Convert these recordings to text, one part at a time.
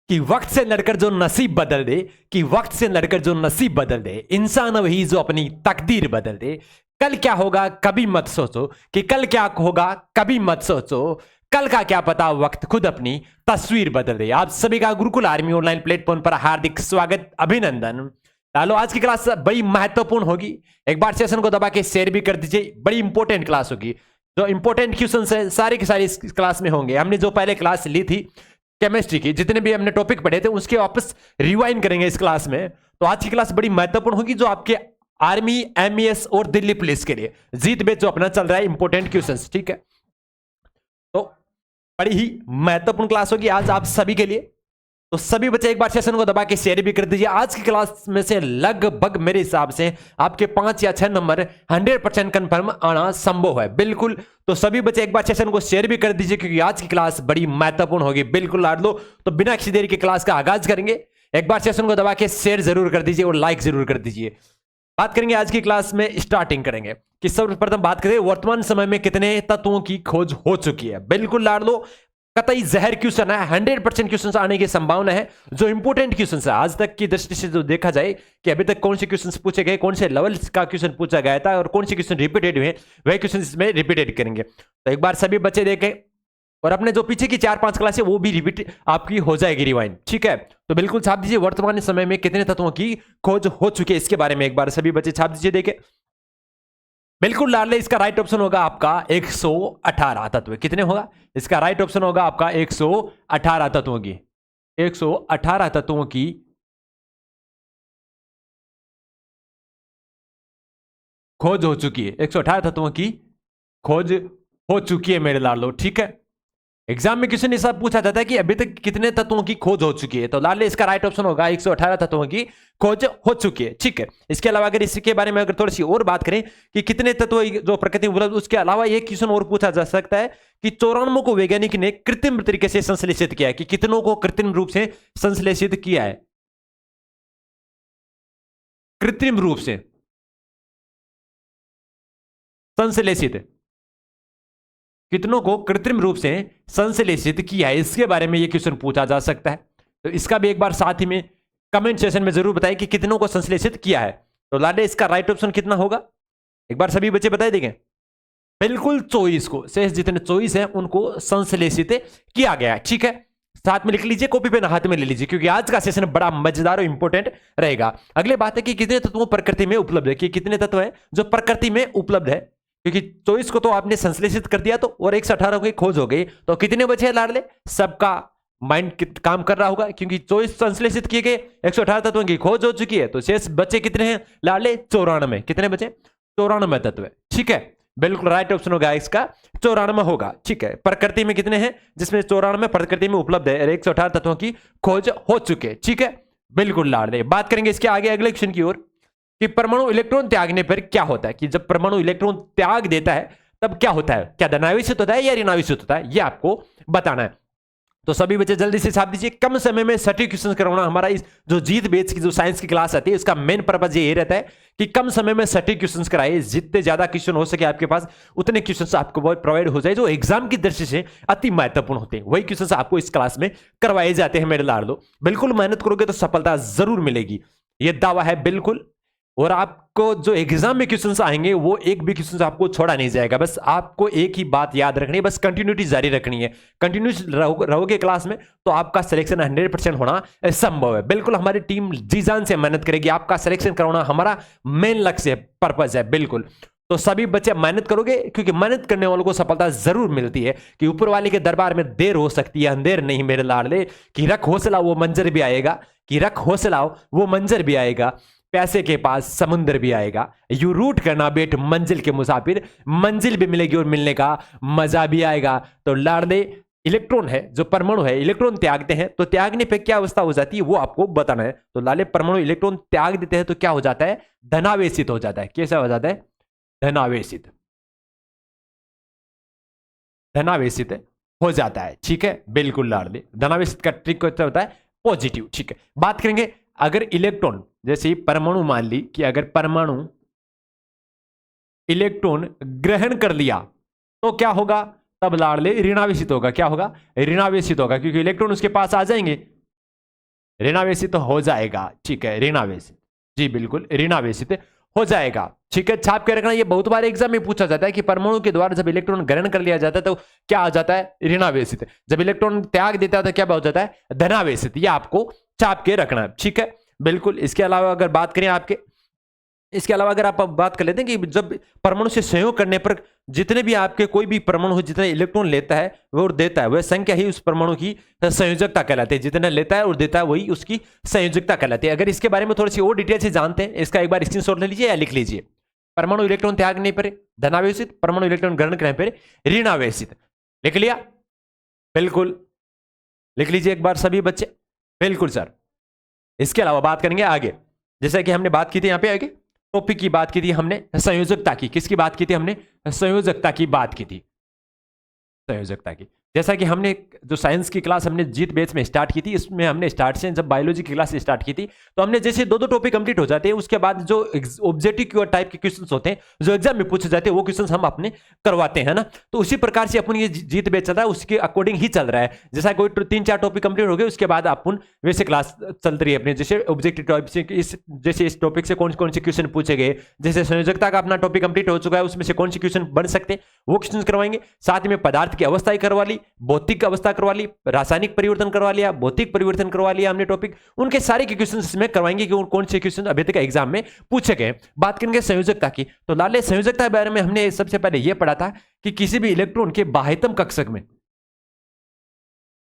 कि वक्त से लड़कर जो नसीब बदल दे, कि वक्त से लड़कर जो नसीब बदल दे, इंसान वही जो अपनी तकदीर बदल दे। कल क्या होगा कभी मत सोचो, कि कल क्या होगा कभी मत सोचो, कल का क्या पता वक्त खुद अपनी तस्वीर बदल दे। आप सभी का गुरुकुल आर्मी ऑनलाइन प्लेटफॉर्म पर हार्दिक स्वागत, अभिनंदन। चलो आज की क्लास बड़ी महत्वपूर्ण होगी, एक बार सेशन को दबा के शेयर भी कर दीजिए। बड़ी इंपॉर्टेंट क्लास होगी, जो इंपॉर्टेंट क्वेश्चन है सारे के सारे इस क्लास में होंगे। हमने जो पहले क्लास ली थी केमिस्ट्री की, जितने भी हमने टॉपिक पढ़े थे उसके वापस रिवाइंड करेंगे इस क्लास में। तो आज की क्लास बड़ी महत्वपूर्ण होगी, जो आपके आर्मी, एमईएस और दिल्ली पुलिस के लिए जीत बेच जो अपना चल रहा है इंपॉर्टेंट क्वेश्चंस, ठीक है। तो बड़ी ही महत्वपूर्ण क्लास होगी आज आप सभी के लिए। तो सभी बच्चे एक बार सेशन को दबा के शेयर भी कर दीजिए। आज की क्लास में से लगभग मेरे हिसाब से आपके 5 या 6 नंबर 100% कंफर्म आना संभव है, बिल्कुल। तो सभी बच्चे एक बार सेशन को शेयर भी कर दीजिए, क्योंकि आज की क्लास बड़ी महत्वपूर्ण होगी, बिल्कुल लाड लो। तो बिना किसी देरी की क्लास का आगाज करेंगे। एक बार सेशन को दबा के शेयर जरूर कर दीजिए और लाइक जरूर कर दीजिए। बात करेंगे आज की क्लास में, स्टार्टिंग करेंगे कि सर्वप्रथम बात करें वर्तमान समय में कितने तत्वों की खोज हो चुकी है। बिल्कुल लाड लो, कतई जहर क्वेश्चन है, 100% क्वेश्चन आने की संभावना है। जो इंपोर्टेंट क्वेश्चन है आज तक की दृष्टि से जो देखा जाए कि अभी तक कौन से क्वेश्चन पूछे गए, कौन से लेवल का क्वेश्चन पूछा गया था और कौन से क्वेश्चन रिपीटेड हुए, वह क्वेश्चन इसमें रिपीटेड करेंगे। तो एक बार सभी बच्चे देखें और अपने जो पीछे की 4-5 क्लास है वो भी रिपीट आपकी हो जाएगी रिवाइंड, ठीक है। तो बिल्कुल छाप दीजिए वर्तमान समय में कितने तत्वों की खोज हो चुकी है, इसके बारे में एक बार सभी बच्चे छाप दीजिए। देखे बिल्कुल डाल ले, इसका राइट ऑप्शन होगा आपका 118 तत्व। कितने होगा इसका राइट ऑप्शन होगा आपका 118 तत्वों की, 118 तत्वों की खोज हो चुकी है, 118 तत्वों की खोज हो चुकी है मेरे लालो, ठीक है। एग्जाम में क्वेश्चन ऐसा पूछा जाता है कि अभी तक कितने तत्वों की खोज हो चुकी है, तो लाले इसका राइट ऑप्शन होगा 118 तत्वों की खोज हो चुकी है, ठीक है। इसके अलावा अगर इसके बारे में अगर थोड़ी सी और बात करें कि कितने तत्व जो प्रकृति में उपलब्ध, उसके अलावा एक क्वेश्चन और पूछा जा सकता है कि 94 को वैज्ञानिक ने कृत्रिम तरीके से संश्लेषित किया है, कि कितनों को कृत्रिम रूप से संश्लेषित किया है, कृत्रिम रूप से संश्लेषित, कितनों को कृत्रिम रूप से संश्लेषित किया है, इसके बारे में यह क्वेश्चन पूछा जा सकता है। तो इसका भी एक बार साथ ही में कमेंट सेशन में जरूर बताएं कि कितनों को संश्लेषित किया है। तो लाडे इसका राइट ऑप्शन कितना होगा, एक बार सभी बच्चे बताए देंगे। बिल्कुल 24 को, शेष जितने 24 हैं उनको संश्लेषित किया गया है, ठीक है। साथ में लिख लीजिए, कॉपी पेन हाथ में ले लीजिए, क्योंकि आज का सेशन बड़ा मजेदार और इंपॉर्टेंट रहेगा। अगली बात है कि कितने तत्वों प्रकृति में उपलब्ध है, कि कितने तत्व है जो प्रकृति में उपलब्ध है, क्योंकि 24 को तो आपने संश्लेषित कर दिया, तो और 118 की खोज हो गई, तो कितने बचे लाडले? सबका माइंड काम कर रहा होगा, क्योंकि 24 संश्लेषित किए गए, 118 तत्वों की खोज हो चुकी है, तो शेष बचे कितने हैं लाडले? 94। कितने बचे? 94 तत्व, ठीक है। बिल्कुल राइट ऑप्शन होगा इसका 94 होगा, ठीक है। प्रकृति में कितने हैं, जिसमें 94 प्रकृति में उपलब्ध है, 118 तत्वों की खोज हो चुके, ठीक है। बिल्कुल लाडले, बात करेंगे इसके आगे अगले क्वेश्चन की ओर कि परमाणु इलेक्ट्रॉन त्यागने पर क्या होता है, कि जब परमाणु इलेक्ट्रॉन त्याग देता है तब क्या होता है, क्या धनावेशित होता है या ऋणावेशित होता है, यह आपको बताना है। तो सभी बच्चे जल्दी से छाप दीजिए। कम समय में सटीक क्वेश्चन करवाना हमारा इस जो जीत बेच की जो साइंस की क्लास आती है, इसका मेन पर्पज ये रहता है कि कम समय में सटीक क्वेश्चन कराइए, जितने ज्यादा क्वेश्चन हो सके आपके पास उतने क्वेश्चन आपको बहुत प्रोवाइड हो जाए, जो एग्जाम की दृष्टि से अति महत्वपूर्ण होते हैं, वही क्वेश्चन आपको इस क्लास में करवाए जाते हैं मेरे लाडलो। बिल्कुल मेहनत करोगे तो सफलता जरूर मिलेगी, यह दावा है बिल्कुल। और आपको जो एग्जाम में क्वेश्चंस आएंगे वो एक भी क्वेश्चन आपको छोड़ा नहीं जाएगा, बस आपको एक ही बात याद रखनी है, बस कंटिन्यूटी जारी रखनी है। कंटिन्यूस रहोगे क्लास में तो आपका सिलेक्शन 100% होना संभव है। बिल्कुल हमारी टीम जी जान से मेहनत करेगी, आपका सिलेक्शन करवाना हमारा मेन लक्ष्य है, पर्पज है, बिल्कुल। तो सभी बच्चे मेहनत करोगे, क्योंकि मेहनत करने वालों को सफलता जरूर मिलती है। कि ऊपर वाले के दरबार में देर हो सकती है, अंधेर नहीं मेरे लाडले, कि रख हौसला वो मंजर भी आएगा, कि रख हौसला वो मंजर भी आएगा, पैसे के पास समुंदर भी आएगा, यू रूट करना बेट मंजिल के मुसाफिर, मंजिल भी मिलेगी और मिलने का मजा भी आएगा। तो लाडले इलेक्ट्रॉन है, जो परमाणु है, इलेक्ट्रॉन त्यागते हैं, तो त्यागने पे क्या अवस्था हो जाती है वो आपको बताना है। तो लाले परमाणु इलेक्ट्रॉन त्याग देते हैं तो क्या हो जाता है? धनावेशित हो जाता है। कैसा हो जाता है? धनावेशित, धनावेशित हो जाता है, ठीक है। बिल्कुल लाडले, धनावेशित का ट्रिक क्या होता है? पॉजिटिव, ठीक है। बात करेंगे अगर इलेक्ट्रॉन, जैसे परमाणु मान ली कि अगर परमाणु इलेक्ट्रॉन ग्रहण कर लिया तो क्या होगा? तब लाडले ऋणावेशित होगा। क्या होगा? ऋणावेशित होगा, क्योंकि इलेक्ट्रॉन उसके पास आ जाएंगे, ऋणावेशित हो जाएगा। ठीक है, ऋणावेशित, जी बिल्कुल ऋणावेशित हो जाएगा। ठीक है, छाप के रखना, ये बहुत बार एग्जाम में पूछा जाता है कि परमाणु के द्वारा जब इलेक्ट्रॉन ग्रहण कर लिया जाता है तो क्या आ जाता है, ऋणावेशित। जब इलेक्ट्रॉन त्याग देता है तो क्या हो जाता है, धनावेशित। ये आपको छाप के रखना है। ठीक है, बिल्कुल। इसके अलावा अगर बात करें आपके, इसके अलावा अगर आप बात कर लेते हैं कि जब परमाणु से संयोग करने पर जितने भी आपके कोई भी परमाणु जितने इलेक्ट्रॉन लेता है वो देता है, वह संख्या ही उस परमाणु की संयोजकता कहलाती है। जितना लेता है और देता है वही उसकी संयोजकता कहलाती है। अगर इसके बारे में थोड़ी सी और डिटेल से जानते हैं, इसका एक बार स्क्रीनशॉट ले लीजिए या लिख लीजिए। परमाणु इलेक्ट्रॉन त्यागने पर धनावेशित, परमाणु इलेक्ट्रॉन ग्रहण करने पर ऋणावेशित। लिख लिया, बिल्कुल लिख लीजिए एक बार सभी बच्चे। बिल्कुल सर। इसके अलावा बात करेंगे आगे, जैसा कि हमने बात की थी यहाँ पे आगे टॉपिक की बात की थी हमने, संयोजकता की। किसकी बात की थी हमने, संयोजकता की बात की थी, संयोजकता की। जैसा कि हमने जो साइंस की क्लास हमने जीत बैच में स्टार्ट की थी, इसमें हमने स्टार्ट से जब बायोलॉजी की क्लास स्टार्ट की थी तो हमने जैसे दो टॉपिक कंप्लीट हो जाते हैं उसके बाद जो ऑब्जेक्टिव टाइप के क्वेश्चंस होते हैं जो एग्जाम में पूछे जाते हैं वो क्वेश्चंस हम अपने करवाते हैं ना। तो उसी प्रकार से अपन ये जीत बैच चल रहा है उसके अकॉर्डिंग ही चल रहा है। जैसा कोई 3-4 टॉपिक कंप्लीट हो गए उसके बाद अपन वैसे क्लास चल रही है अपने, जैसे ऑब्जेक्टिव टॉपिक से जैसे इस टॉपिक से कौन कौन से क्वेश्चन पूछे गए, जैसे संयोजकता का अपना टॉपिक कंप्लीट हो चुका है उसमें से कौन से क्वेश्चन बन सकते हैं वो क्वेश्चन करवाएंगे। साथ में पदार्थ की अवस्था करवा ली, भौतिक अवस्था करवा ली, रासायनिक परिवर्तन करवा लिया, भौतिक परिवर्तन करवा लिया हमने टॉपिक, उनके सारे के क्वेश्चन इसमें करवाएंगे कि कौन से क्वेश्चन अभी तक एग्जाम में पूछे गए। बात करेंगे संयोजकता की, तो लाले संयोजकता के बारे में हमने सबसे पहले यह पढ़ा था कि किसी भी इलेक्ट्रॉन के बाह्यतम कक्षक में,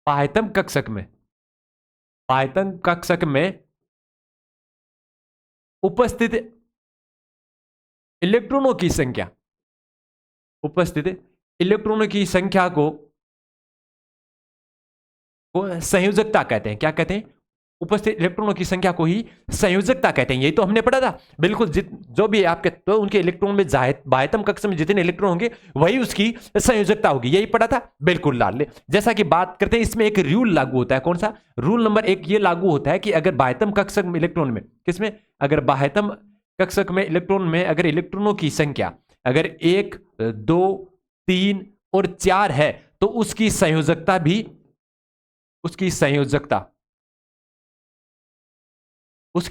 बाह्यतम कक्षक में, बाह्यतम कक्षक में उपस्थित इलेक्ट्रॉनों की संख्या, उपस्थित इलेक्ट्रॉनों की संख्या को संयोजकता कहते हैं। क्या कहते हैं, उपस्थित इलेक्ट्रॉनों की संख्या को ही संयोजकता कहते हैं। यही तो हमने पढ़ा था। बिल्कुल, जो भी आपके तो उनके इलेक्ट्रॉन में बाह्यतम कक्ष में जितने इलेक्ट्रॉन होंगे वही उसकी संयोजकता होगी, यही पढ़ा था। बिल्कुल लाल ले। जैसा कि बात करते हैं इसमें एक रूल लागू होता है, कौन सा, रूल नंबर 1 ये लागू होता है कि अगर बाह्यतम कक्षक में इलेक्ट्रॉन में, किसमें, अगर बाह्यतम कक्षक में इलेक्ट्रॉन में अगर इलेक्ट्रॉनों की संख्या अगर 1, 2, 3 और 4 है तो उसकी संयोजकता भी, उसकी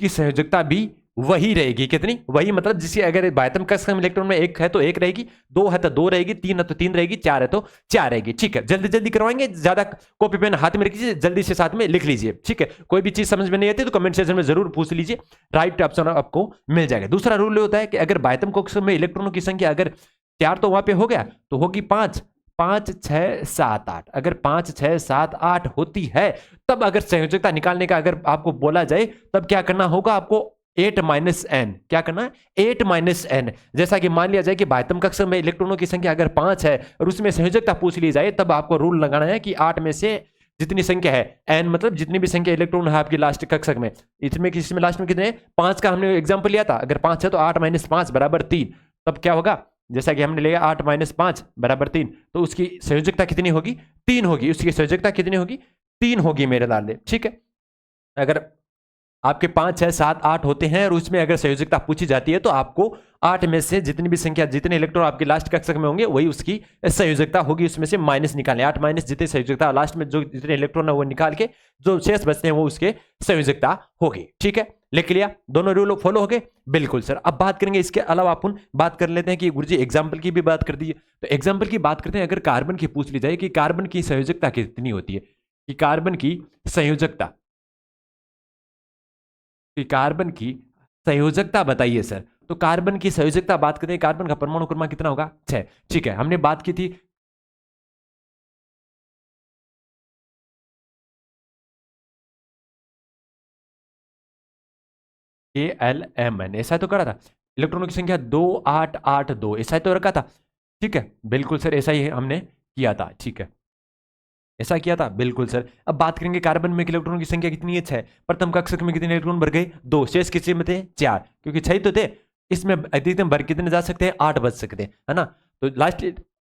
संयोजकता भी वही रहेगी। कितनी, वही मतलब जिसकी अगर बाह्यतम कक्षक में इलेक्ट्रॉन में 1 है तो 1 रहेगी, 2 है तो 2 रहेगी, 3 है तो 3 रहेगी, 4 है तो 4 रहेगी। ठीक है, जल्दी जल्दी करवाएंगे, ज्यादा कॉपी पेन हाथ में रखिए, जल्दी से साथ में लिख लीजिए। ठीक है, कोई भी चीज समझ में नहीं आती तो कमेंट सेक्शन में जरूर पूछ लीजिए, राइट ऑप्शन आपको मिल जाएगा। दूसरा रूल होता है कि अगर बाह्यतम कक्षक में इलेक्ट्रॉनों की संख्या अगर 4 तो वहां पे हो गया तो होगी 5, 5, 6, 7, 8। अगर 5, 6, 7, 8 होती है तब अगर संयोजकता निकालने का अगर आपको बोला जाए तब क्या करना होगा आपको, 8 - n। क्या करना है, 8 - n। जैसा कि मान लिया जाए कि बाह्यतम कक्षक में इलेक्ट्रॉनों की संख्या अगर 5 है और उसमें संयोजकता पूछ ली जाए तब आपको रूल लगाना है कि 8 में से जितनी संख्या है n, मतलब जितनी भी संख्या इलेक्ट्रॉन है आपकी लास्ट कक्षक में, इसमें किसमें लास्ट में कितने, 5 का हमने एग्जाम्पल लिया था। अगर 5 है तो 8 - 5 बराबर 3। तब क्या होगा, जैसा कि हमने लिया 8 - 5 बराबर 3, तो उसकी संयोजकता कितनी होगी, 3 होगी। उसकी संयोजकता कितनी होगी, 3 होगी मेरे लाल। ठीक है, अगर आपके 5, 6, 7, 8 होते हैं और उसमें अगर संयोजकता पूछी जाती है तो आपको 8 में से जितनी भी संख्या, जितने इलेक्ट्रॉन आपके लास्ट कक्षक में होंगे वही उसकी संयोजकता होगी, उसमें से माइनस निकालें। 8 माइनस जितनी संयोजकता लास्ट में जो जितने इलेक्ट्रॉन है वो निकाल के जो शेष बचते हैं वो उसके संयोजकता होगी। ठीक है, लिख लिया, दोनों रूल फॉलो हो गए। बिल्कुल सर। अब बात करेंगे इसके अलावा अपन बात कर लेते हैं कि गुरुजी एग्जाम्पल की भी बात कर दी है, तो एग्जाम्पल की बात करते हैं। अगर कार्बन की पूछ ली जाए कि कार्बन की संयोजकता कितनी होती है, कि कार्बन की संयोजकता, कि कार्बन की संयोजकता बताइए सर। तो कार्बन की संयोजकता बात करते हैं, कार्बन का परमाणु क्रमांक कितना होगा, 6। ठीक है, हमने बात की थी ALMN, ऐसा तो करा था। इलेक्ट्रॉनों की संख्या 2882, ऐसा तो रखा था। ठीक है, बिल्कुल सर, ऐसा ही हमने किया था। ठीक है, ऐसा किया था, बिल्कुल सर। अब बात करेंगे कार्बन में इलेक्ट्रॉनों की संख्या कितनी है, 6। प्रथम कक्षक में कितने इलेक्ट्रॉन भर गए, 2। शेष किसी में थे 4, क्योंकि 6 तो थे। इसमें अधिकतम भर कितने जा सकते हैं, 8 बच सकते हैं, है ना। तो लास्ट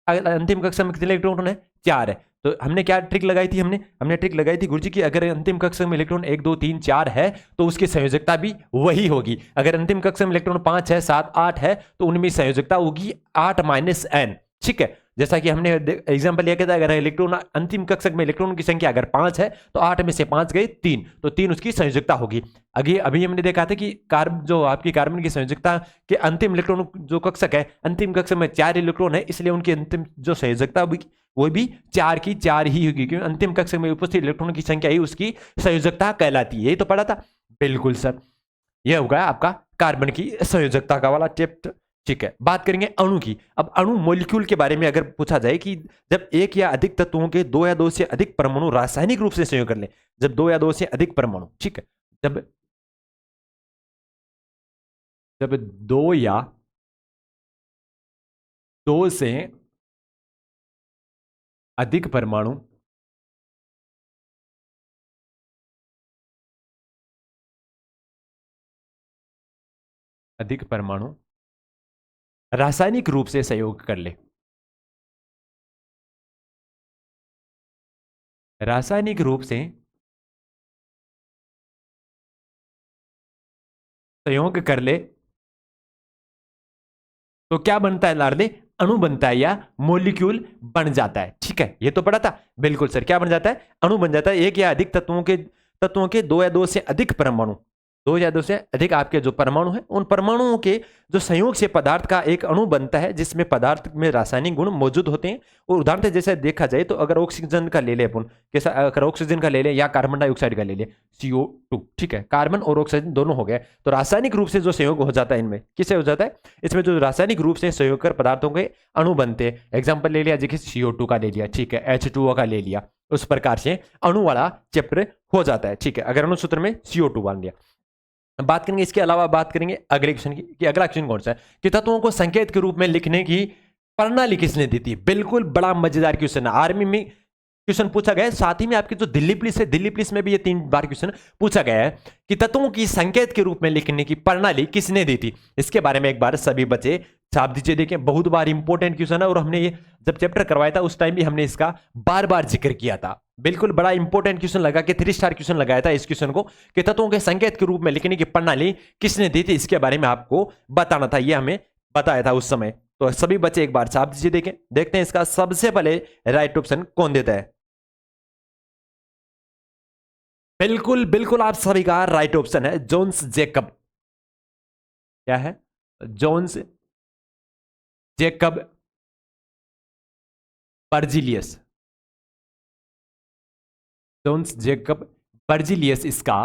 अंतिम कक्षा में कितने इलेक्ट्रॉन है, 4 है। तो हमने क्या ट्रिक लगाई थी, हमने ट्रिक लगाई थी गुरुजी की अगर अंतिम कक्षा में इलेक्ट्रॉन 1, 2, 3, 4 है तो उसकी संयोजकता भी वही होगी। अगर अंतिम कक्षा में इलेक्ट्रॉन 5, 6, 7, 8 है तो उनमें संयोजकता होगी 8 - n। ठीक है, जैसा कि हमने एग्जांपल लिया था, अगर इलेक्ट्रॉन अंतिम कक्षक में इलेक्ट्रॉन की संख्या अगर 5 है तो 8 में से 5 गए 3, तो 3 उसकी संयोजकता होगी। अभी हमने देखा था कि जो आपकी कार्बन की संयोजकता के अंतिम इलेक्ट्रॉन जो कक्षक है, अंतिम कक्षक में 4 इलेक्ट्रॉन है, इसलिए उनकी अंतिम जो संयोजकता वो भी 4 की 4 ही होगी, क्योंकि अंतिम कक्षक में उपस्थित इलेक्ट्रॉन की संख्या ही उसकी संयोजकता कहलाती है। यही तो पढ़ा था। बिल्कुल सर, यह होगा आपका कार्बन की संयोजकता का वाला चैप्टर। ठीक है, बात करेंगे अणु की। अब अणु मॉलिक्यूल के बारे में अगर पूछा जाए कि जब एक या अधिक तत्वों के 2 या 2 से अधिक परमाणु रासायनिक रूप से संयोग कर ले, जब 2 या 2 से अधिक परमाणु, ठीक है, जब 2 या 2 से अधिक परमाणु रासायनिक रूप से सहयोग कर ले, रासायनिक रूप से संयोग कर ले, तो क्या बनता है लाडले? अणु बनता है या मॉलिक्यूल बन जाता है। ठीक है, ये तो पढ़ा था। बिल्कुल सर, क्या बन जाता है? अणु बन जाता है। एक या अधिक तत्वों के 2 या 2 से अधिक परमाणु, 2 या 2 से अधिक आपके जो परमाणु हैं, उन परमाणुओं के जो संयोग से पदार्थ का एक अणु बनता है, जिसमें पदार्थ में रासायनिक गुण मौजूद होते हैं। और उदाहरण से जैसे देखा जाए तो अगर ऑक्सीजन का ले ले अपन, कैसा, अगर ऑक्सीजन का ले ले या कार्बन डाइऑक्साइड का ले ले, CO2, ठीक है, कार्बन और ऑक्सीजन दोनों हो गए, तो रासायनिक रूप से जो संयोग हो जाता है इनमें, किससे हो जाता है? इसमें जो रासायनिक रूप से संयोग कर पदार्थों के अणु बनते हैं। एग्जाम्पल ले लिया, जैसे CO2 का ले लिया, ठीक है, H2O का ले लिया, उस प्रकार से अणु वाला चैप्टर हो जाता है। ठीक है, अगर अणु सूत्र में CO2 मान लिया। बात करेंगे इसके अलावा, बात करेंगे अगले क्वेश्चन की, कि अगला क्वेश्चन कौन सा है कि तत्वों को संकेत के रूप में लिखने की प्रणाली किसने दी थी? बिल्कुल बड़ा मजेदार क्वेश्चन है, आर्मी में क्वेश्चन पूछा गया है। साथ ही में आपकी जो दिल्ली पुलिस है, दिल्ली पुलिस में भी ये 3 बार क्वेश्चन पूछा गया है कि तत्वों की संकेत के रूप में लिखने की प्रणाली किसने दी थी। इसके बारे में एक बार सभी बच्चे छाप दीजिए। देखें, बहुत बार इंपॉर्टेंट क्वेश्चन है, और हमने ये जब चैप्टर करवाया था उस टाइम भी हमने इसका बार बार जिक्र किया था। बिल्कुल बड़ा इंपॉर्टेंट क्वेश्चन लगा कि 3 स्टार क्वेश्चन लगाया था इस क्वेश्चन को, कि तत्वों के संकेत के रूप में लिखने की प्रणाली किसने दी थी, इसके बारे में आपको बताना था। ये हमें बताया था उस समय। तो सभी बच्चे एक बार छाप दीजिए। देखें, देखते हैं इसका सबसे पहले राइट ऑप्शन कौन देता है। बिल्कुल बिल्कुल, आप सभी का राइट ऑप्शन है जोन्स जैकब। क्या है? Jons Jacob Berzelius, Jons Jacob Berzelius इसका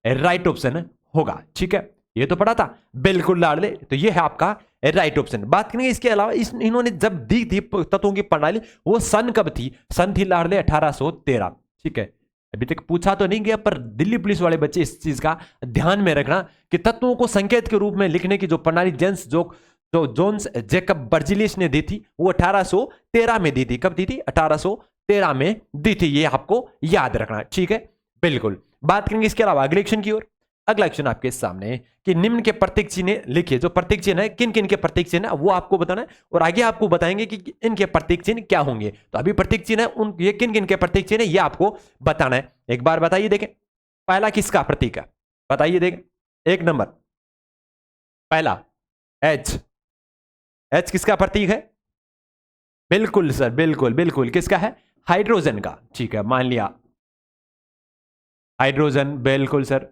राइट ऑप्शन होगा। ठीक है, ये तो पढ़ा था। बिल्कुल लाडले, तो ये है आपका राइट ऑप्शन। बात करेंगे इसके अलावा, इन्होंने जब दी थी तत्वों की प्रणाली, वो सन कब थी? सन थी लाडले 1813। ठीक है, अभी तक पूछा तो नहीं गया, पर दिल्ली पुलिस वाले बच्चे इस चीज का ध्यान में रखना कि तत्वों को संकेत के रूप में लिखने की जो प्रणाली जोन्स जैकब बर्जीलियस ने दी थी, वो 1813 में दी थी। कब दी थी? 1813 में दी थी। ये आपको याद रखना। ठीक है, बिल्कुल। बात करेंगे इसके अलावा अगले क्वेश्चन की ओर। अगला क्वेश्चन आपके सामने है कि निम्न के प्रतीक चिन्ह लिखिए। जो प्रतीक चिन्ह है, किन किन के प्रतीक चिन्ह है वो आपको बताना है, और आगे आपको बताएंगे कि इनके प्रतीक चिन्ह क्या होंगे। तो अभी प्रतीक चिन्ह है, उन ये किन किन के प्रतीक चिन्ह है ये आपको बताना है। एक बार बताइए। देखें, पहला किसका प्रतीक है? बताइए। देखें, 1 नंबर पहला H। H किसका प्रतीक है? बिल्कुल सर, बिल्कुल बिल्कुल, किसका है? हाइड्रोजन का। ठीक है, मान लिया हाइड्रोजन। बिल्कुल सर।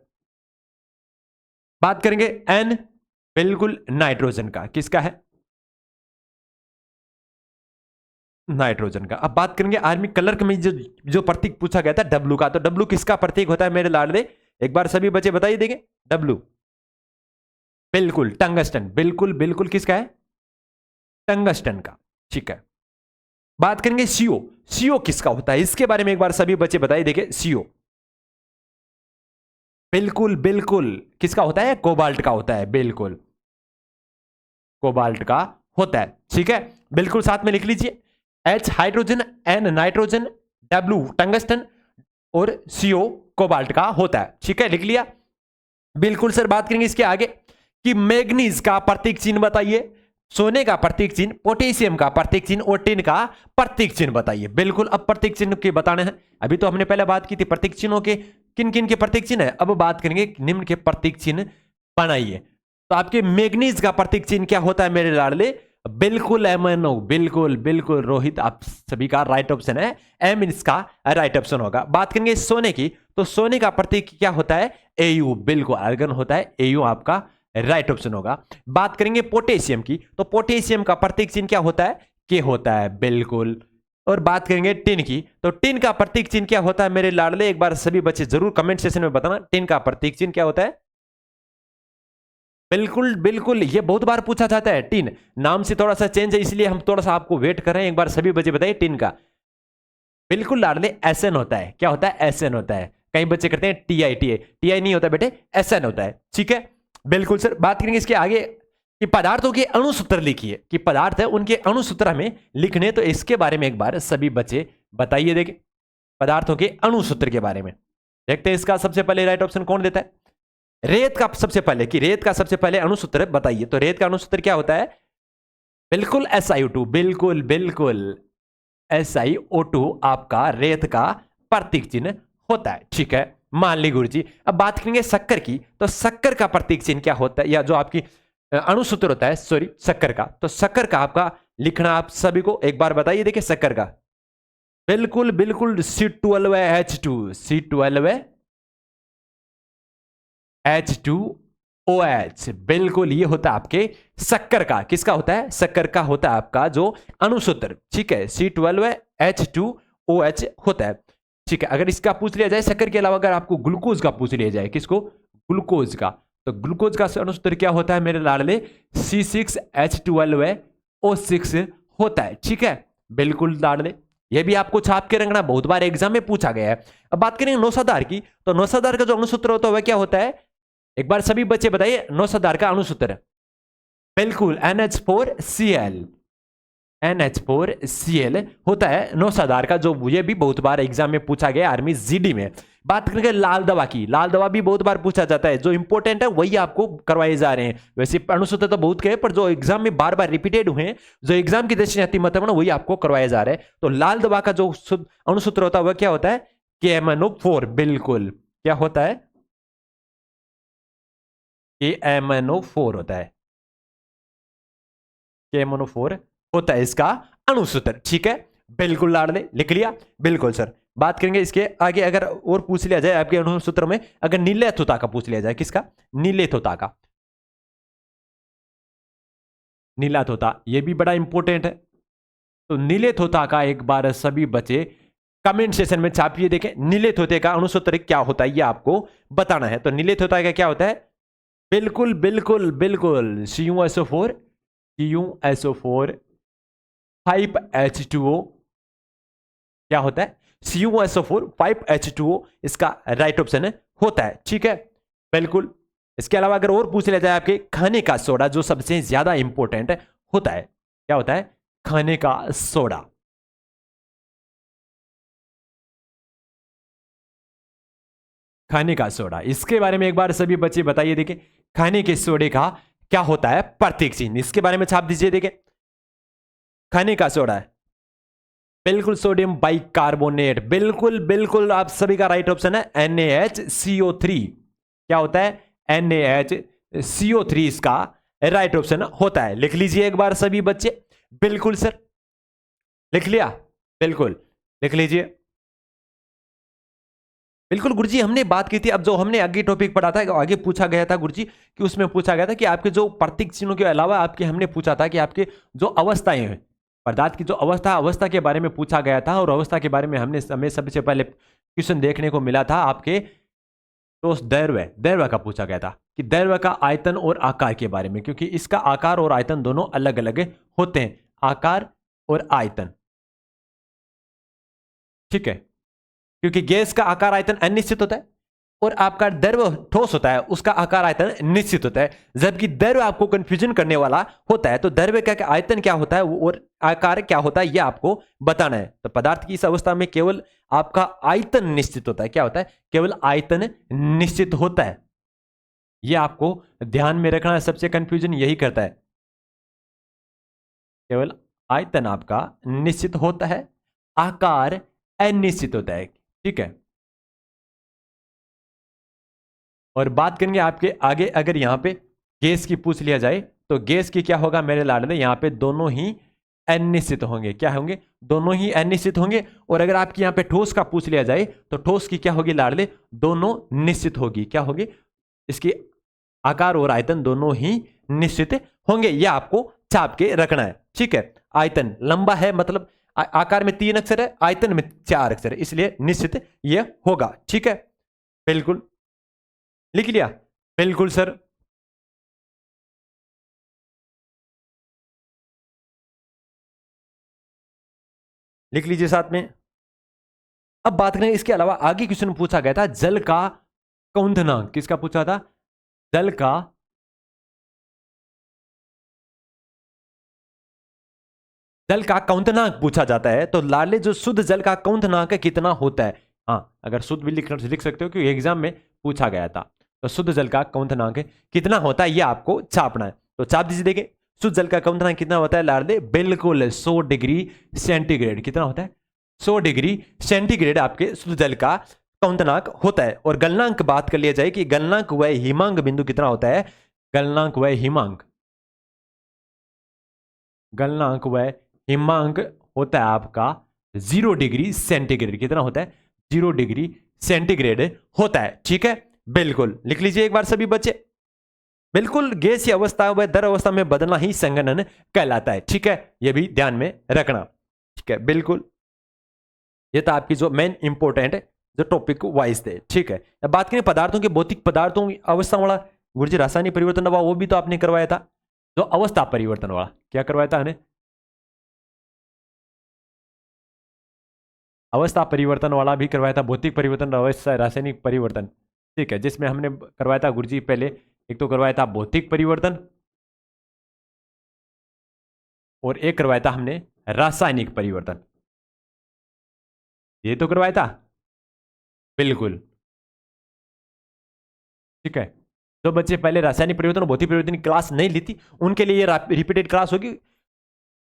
बात करेंगे N, बिल्कुल नाइट्रोजन का। किसका है? नाइट्रोजन का। अब बात करेंगे आर्मी कलर में जो प्रतीक पूछा गया था W का, तो W किसका प्रतीक होता है मेरे लाडले? एक बार सभी बच्चे बताइए। देंगे W, बिल्कुल टंगस्टन। बिल्कुल बिल्कुल, किसका है? टंगस्टन का। ठीक है, बात करेंगे CO। CO किसका होता है? इसके बारे में एक बार सभी बच्चे बताइए। देखिए CO, बिल्कुल बिल्कुल, किसका होता है? कोबाल्ट का होता है। बिल्कुल कोबाल्ट का होता है। ठीक है, बिल्कुल साथ में लिख लीजिए। H hydrogen, N nitrogen, W tungsten और CO कोबाल्ट का होता है। ठीक है, लिख लिया। बिल्कुल सर। बात करेंगे इसके आगे कि मैग्नीज का प्रतीक चिन्ह बताइए, सोने का प्रतीक चिन्ह, पोटेशियम का प्रतीक चिन्ह और टिन का प्रतीक चिन्ह बताइए। बिल्कुल, अब प्रतीक चिन्ह के बताने हैं। अभी तो हमने पहले बात की थी प्रतीक चिन्हों के, किन किन के प्रतीक चिन्ह है। अब बात करेंगे निम्न के प्रतीक चिन्ह बनाइए। तो आपके मैग्नीज का प्रतीक चिन्ह क्या होता है मेरे लाडले? बिल्कुल MNO, बिल्कुल बिल्कुल रोहित, आप सभी का राइट ऑप्शन है एम, इसका राइट ऑप्शन होगा। बात करेंगे सोने की, तो सोने का प्रतीक क्या होता है? AU, बिल्कुल आर्गन होता है AU, आपका राइट ऑप्शन होगा। बात करेंगे पोटेशियम की, तो पोटेशियम का प्रतीक चिन्ह क्या होता है? के होता है, बिल्कुल। और बात करेंगे टिन की, तो टिन का प्रतीक चिन्ह क्या होता है मेरे लाडले? एक बार सभी बच्चे जरूर कमेंट सेक्शन में बताना, टिन का प्रतीक चिन्ह क्या होता है? बिल्कुल बिल्कुल, ये बहुत बार पूछा जाता है। टिन नाम से थोड़ा सा चेंज है, इसलिए हम थोड़ा सा आपको वेट कर रहे हैं। एक बार सभी बच्चे बताइए टिन का। बिल्कुल लाडले, SN होता है। क्या होता है? SN होता है। कई बच्चे करते हैं TI नहीं होता बेटे, SN होता है। ठीक है, बिल्कुल सर। बात करेंगे इसके आगे कि पदार्थों के अणुसूत्र लिखिए, कि पदार्थ है उनके अणुसूत्र हमें लिखने, तो इसके बारे में एक बार सभी बच्चे बताइए। देखिए पदार्थों के अणुसूत्र के बारे में देखते हैं, इसका सबसे पहले राइट ऑप्शन कौन देता है? रेत का सबसे पहले, कि रेत का सबसे पहले अणुसूत्र बताइए, तो रेत का अणुसूत्र क्या होता है? बिल्कुल SiO2, बिल्कुल बिल्कुल SiO2 आपका रेत का प्रतीक चिन्ह होता है। ठीक है, मान ली गुरुजी। अब बात करेंगे शक्कर की, तो शक्कर का प्रतीक चिन्ह क्या होता है, या जो आपकी अणुसूत्र होता है, सॉरी शक्कर का, तो शक्कर का आपका लिखना आप सभी को एक बार बताइए। देखिए शक्कर का, बिल्कुल बिल्कुल C12 H2, C12 H2OH, बिल्कुल ये होता है आपके शक्कर का। किसका होता है? शक्कर का होता है आपका जो अणुसूत्र। ठीक है, C12 H2OH होता है। ठीक है, अगर इसका पूछ लिया जाए शक्कर के अलावा, अगर आपको ग्लूकोज का पूछ लिया जाए, किसको? ग्लूकोज का, तो ग्लूकोज का अणुसूत्र क्या होता है मेरे लाडले? C6H12O6 होता है। ठीक है, बिल्कुल लाडले, ये भी आपको छाप के रखना, बहुत बार एग्जाम में पूछा गया है। अब बात करेंगे नौसादार की, तो नौसादार का जो अणुसूत्र होता है वह क्या होता है? एक बार सभी बच्चे बताइए नौसादार का अणुसूत्र। बिल्कुल NH4Cl, NH4Cl होता है नौसादार का, जो ये भी बहुत बार एग्जाम में पूछा गया आर्मी GD में। बात करेंगे लाल दवा की, लाल दवा भी बहुत बार पूछा जाता है, जो इंपॉर्टेंट है वही आपको करवाए जा रहे हैं। वैसे अणुसूत्र तो बहुत के, पर जो एग्जाम में बार बार रिपीटेड हुए हैं, जो एग्जाम की दृष्टि से अति महत्वपूर्ण, वही आपको करवाए जा रहे हैं। तो लाल दवा का जो अणुसूत्र होता है वह क्या होता है? KMNO4, बिल्कुल क्या होता है? KMNO4 होता है, KMNO4 होता है इसका अणुसूत्र। ठीक है, बिल्कुल लाडले, लिख लिया, बिल्कुल सर। बात करेंगे इसके आगे, अगर और पूछ लिया जाए आपके अणुसूत्र में, अगर नीलेथोता का पूछ लिया जाए, किसका? नीलेथोता का, नीलाथोता, ये भी बड़ा इंपॉर्टेंट है। तो नीलेथोता का एक बार सभी बच्चे कमेंट सेशन में छापिए। देखें नीलेथोते का अणुसूत्र क्या होता है, ये आपको बताना है। तो नीलेथोता का क्या होता है? बिल्कुल बिल्कुल बिल्कुल CuSO4, CuSO4 5H2O, क्या होता है? CuSO4 5H2O इसका राइट ऑप्शन है, होता है। ठीक है, बिल्कुल। इसके अलावा अगर और पूछ लिया जाए आपके खाने का सोडा, जो सबसे ज्यादा इंपॉर्टेंट होता है, क्या होता है? खाने का सोडा, खाने का सोडा, इसके बारे में एक बार सभी बच्चे बताइए। देखिए खाने के सोडे का क्या होता है प्रतीक चिन्ह, इसके बारे में छाप दीजिए। देखिए खाने का सोडा है, बिल्कुल सोडियम बाइकार्बोनेट, बिल्कुल बिल्कुल आप सभी का राइट ऑप्शन है NaHCO3। क्या होता है? NaHCO3 इसका राइट ऑप्शन होता है। लिख लीजिए एक बार सभी बच्चे। बिल्कुल सर, लिख लिया, बिल्कुल लिख लीजिए। बिल्कुल गुरुजी, हमने बात की थी, अब जो हमने आगे टॉपिक पढ़ा था, आगे पूछा गया था गुरुजी, कि उसमें पूछा गया था कि आपके जो प्रतीक चिन्हों के अलावा आपके, हमने पूछा था कि आपके जो अवस्थाएं हैं, पदार्थ की जो अवस्था के बारे में पूछा गया था। और अवस्था के बारे में हमें सबसे पहले क्वेश्चन देखने को मिला था आपके, तो दैर्घ्य का पूछा गया था, कि दैर्घ्य का आयतन और आकार के बारे में, क्योंकि इसका आकार और आयतन दोनों अलग अलग होते हैं, आकार और आयतन। ठीक है, क्योंकि गैस का आकार आयतन अनिश्चित होता है, और आपका द्रव्य ठोस होता है, उसका आकार आयतन निश्चित होता है। जबकि द्रव्य आपको कंफ्यूजन करने वाला होता है, तो द्रव्य का आयतन क्या होता है और आकार क्या होता है, यह आपको बताना है। तो पदार्थ की इस अवस्था में केवल आपका आयतन निश्चित होता है। क्या होता है? केवल आयतन निश्चित होता है। यह आपको ध्यान में रखना है, सबसे कंफ्यूजन यही करता है। केवल आयतन आपका निश्चित होता है, आकार अनिश्चित होता है। ठीक है, और बात करेंगे आपके आगे, अगर यहां पे गैस की पूछ लिया जाए, तो गैस की क्या होगा मेरे लाडले, यहाँ पे दोनों ही अनिश्चित होंगे। क्या होंगे? दोनों ही अनिश्चित होंगे। और अगर आपकी यहाँ पे ठोस का पूछ लिया जाए तो ठोस की क्या होगी लाडले? दोनों निश्चित होगी। क्या होगी? इसकी आकार और आयतन दोनों ही निश्चित होंगे। यह आपको छाप के रखना है। ठीक है, आयतन लंबा है मतलब आकार में 3 अक्षर है, आयतन में 4 अक्षर है, इसलिए निश्चित यह होगा। ठीक है, बिल्कुल लिख लिया। बिल्कुल सर, लिख लीजिए साथ में। अब बात करें इसके अलावा आगे क्वेश्चन पूछा गया था जल का कौंधनांक। किसका पूछा था? जल का कौंधनांक पूछा जाता है। तो लाले जो शुद्ध जल का कौंधनांक कितना होता है? हाँ, अगर शुद्ध भी लिख सकते हो क्योंकि एग्जाम में पूछा गया था। तो शुद्ध जल का कौंधनांक कितना होता है ये आपको छापना है। तो छाप दीजिए। देखिए शुद्ध जल का कौंधनांक कितना होता है लाडले? बिल्कुल 100 डिग्री सेंटीग्रेड। कितना होता है? 100 डिग्री सेंटीग्रेड आपके शुद्ध जल का कौंधनांक होता है। और गलनांक बात कर लिया जाए कि गलनांक व हिमांक बिंदु कितना होता है? गलनांक व हिमांक होता है आपका 0 डिग्री सेंटीग्रेड। कितना होता है? 0 डिग्री सेंटीग्रेड होता है। ठीक है, बिल्कुल लिख लीजिए एक बार सभी बच्चे। बिल्कुल गैसीय अवस्था व द्रव अवस्था में बदलना ही संघनन कहलाता है। ठीक है, यह भी ध्यान में रखना। ठीक है, बिल्कुल ये तो आपकी जो मेन इंपोर्टेंट जो टॉपिक वाइज थे। ठीक है, अब बात करें पदार्थों के भौतिक पदार्थों की अवस्था वाला गुरुजी रासायनिक परिवर्तन हुआ, वो भी तो आपने करवाया था। जो अवस्था परिवर्तन वाला क्या करवाया था हमने? अवस्था परिवर्तन वाला भी करवाया था। भौतिक परिवर्तन, अवस्था, रासायनिक परिवर्तन। ठीक है, जिसमें हमने करवाया था गुरुजी पहले एक तो करवाया था भौतिक परिवर्तन और एक करवाया था हमने रासायनिक परिवर्तन। ये तो करवाया था बिल्कुल। ठीक है, जो बच्चे पहले रासायनिक परिवर्तन और भौतिक परिवर्तन की क्लास नहीं ली थी उनके लिए ये रिपीटेड क्लास होगी।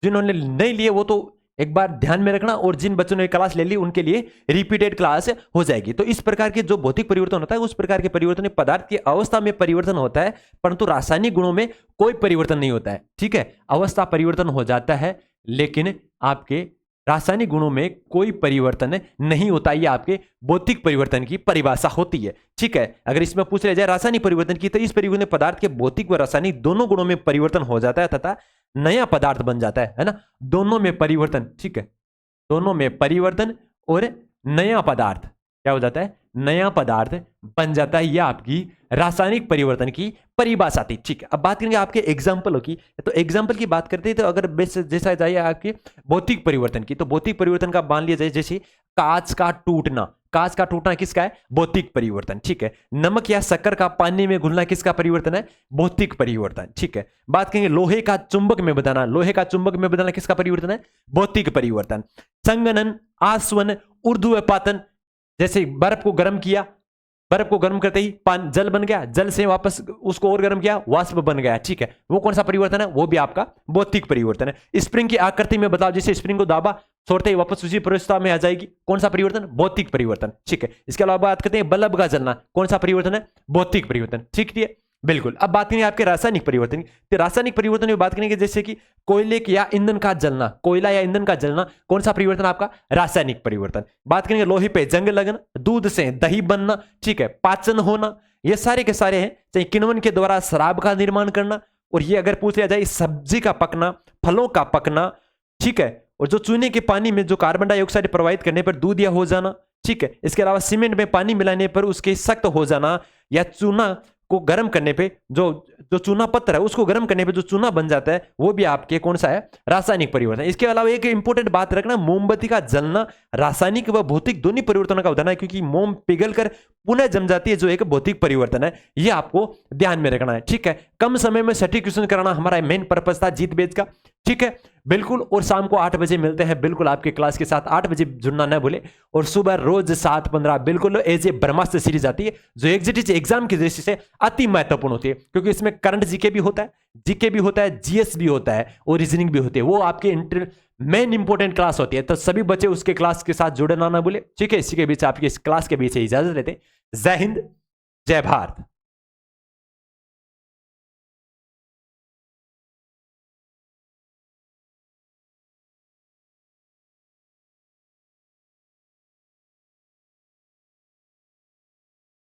जिन्होंने नहीं लिए वो तो एक बार ध्यान में रखना, और जिन बच्चों ने क्लास ले ली उनके लिए रिपीटेड क्लास हो जाएगी। तो इस प्रकार के जो भौतिक परिवर्तन होता है उस प्रकार के परिवर्तन पदार्थ की अवस्था में परिवर्तन होता है, परंतु रासायनिक गुणों में कोई परिवर्तन नहीं होता है। ठीक है, अवस्था परिवर्तन हो जाता है लेकिन आपके रासायनिक गुणों में कोई परिवर्तन नहीं होता। ये आपके भौतिक परिवर्तन की परिभाषा होती है। ठीक है, अगर इसमें पूछ लिया जाए रासायनिक परिवर्तन की, तो इस परिवर्तन पदार्थ के भौतिक व रासायनिक दोनों गुणों में परिवर्तन हो जाता है तथा नया पदार्थ बन जाता है ना। दोनों में परिवर्तन। ठीक है, दोनों में परिवर्तन और नया पदार्थ क्या हो जाता है? नया पदार्थ बन जाता है। यह आपकी रासायनिक परिवर्तन की परिभाषा थी। ठीक है, अब बात करेंगे आपके एग्जाम्पलों की। तो एग्जाम्पल की बात करते हैं तो अगर जैसा जाइए आपके भौतिक परिवर्तन की, तो भौतिक परिवर्तन का मान लिया जाए जैसे कांच का टूटना। कांच का टूटना किसका है? भौतिक परिवर्तन। ठीक है, नमक या शक्कर का पानी में घुलना किसका परिवर्तन है? भौतिक परिवर्तन। ठीक है, बात करेंगे लोहे का चुंबक में बदलना। लोहे का चुंबक में बदलना किसका परिवर्तन है? भौतिक परिवर्तन। संघनन, आसवन, ऊर्ध्वपातन, जैसे बर्फ को गर्म किया, बर्फ को गर्म करते ही पानी जल बन गया, जल से वापस उसको और गर्म किया, वाष्प बन गया। ठीक है, वो कौन सा परिवर्तन है? वो भी आपका भौतिक परिवर्तन है। स्प्रिंग की आकृति में बदलाव, जैसे स्प्रिंग को दाबा छोड़ते ही वापस उसी परिवस्था में आ जाएगी, कौन सा परिवर्तन? भौतिक परिवर्तन। ठीक है, इसके अलावा बात करते हैं बल्ब का जलना, कौन सा परिवर्तन है? भौतिक परिवर्तन। ठीक है, बिल्कुल। अब बात करेंगे आपके रासायनिक परिवर्तन की। तो रासायनिक परिवर्तन में बात करेंगे जैसे कि कोयले या ईंधन का जलना, कोयला या ईंधन का जलना कौन सा परिवर्तन? आपका रासायनिक परिवर्तन। बात करेंगे लोहे पे जंग लगना, दूध से दही बनना, ठीक है, पाचन होना, ये सारे के सारे हैं। चाहे किण्वन के द्वारा शराब का निर्माण करना, और ये अगर पूछ लिया जाए सब्जी का पकना, फलों का पकना, ठीक है, और जो चूने के पानी में जो कार्बन डाइऑक्साइड प्रवाहित करने पर दूध या हो जाना। ठीक है, इसके अलावा सीमेंट में पानी मिलाने पर उसके सख्त हो जाना, या चूना को गर्म करने पे जो चूना पत्थर है उसको गर्म करने पे जो चूना बन जाता है, वो भी आपके कौन सा है? रासायनिक परिवर्तन। इसके अलावा एक इंपॉर्टेंट बात रखना, मोमबत्ती का जलना रासायनिक व भौतिक दोनों परिवर्तनों का उदाहरण है, क्योंकि मोम पिघलकर पुनः जम जाती है, जो एक भौतिक परिवर्तन है। ये आपको ध्यान में रखना है। ठीक है, कम समय में सटीक क्वेश्चन कराना हमारा मेन पर्पस था जीत बेच का। ठीक है, बिल्कुल। और शाम को 8 बजे मिलते हैं बिल्कुल आपके क्लास के साथ। 8 बजे जुड़ना न भूले, और सुबह रोज 7:15 बिल्कुल एज ए ब्रह्मास्त्र सीरीज आती है, जो एग्जिट एग्जाम की दृष्टि से अति महत्वपूर्ण होती है, क्योंकि इसमें करंट जीके भी होता है, जीके भी होता है, जीएस भी होता है, और रीजनिंग भी होती है। वो आपके मेन इंपॉर्टेंट क्लास होती है, तो सभी बच्चे उसके क्लास के साथ जुड़ना ना भूले। ठीक है, इसी के बीच आपकी इस क्लास के बीच इजाजत लेते हैं। जय हिंद, जय भारत।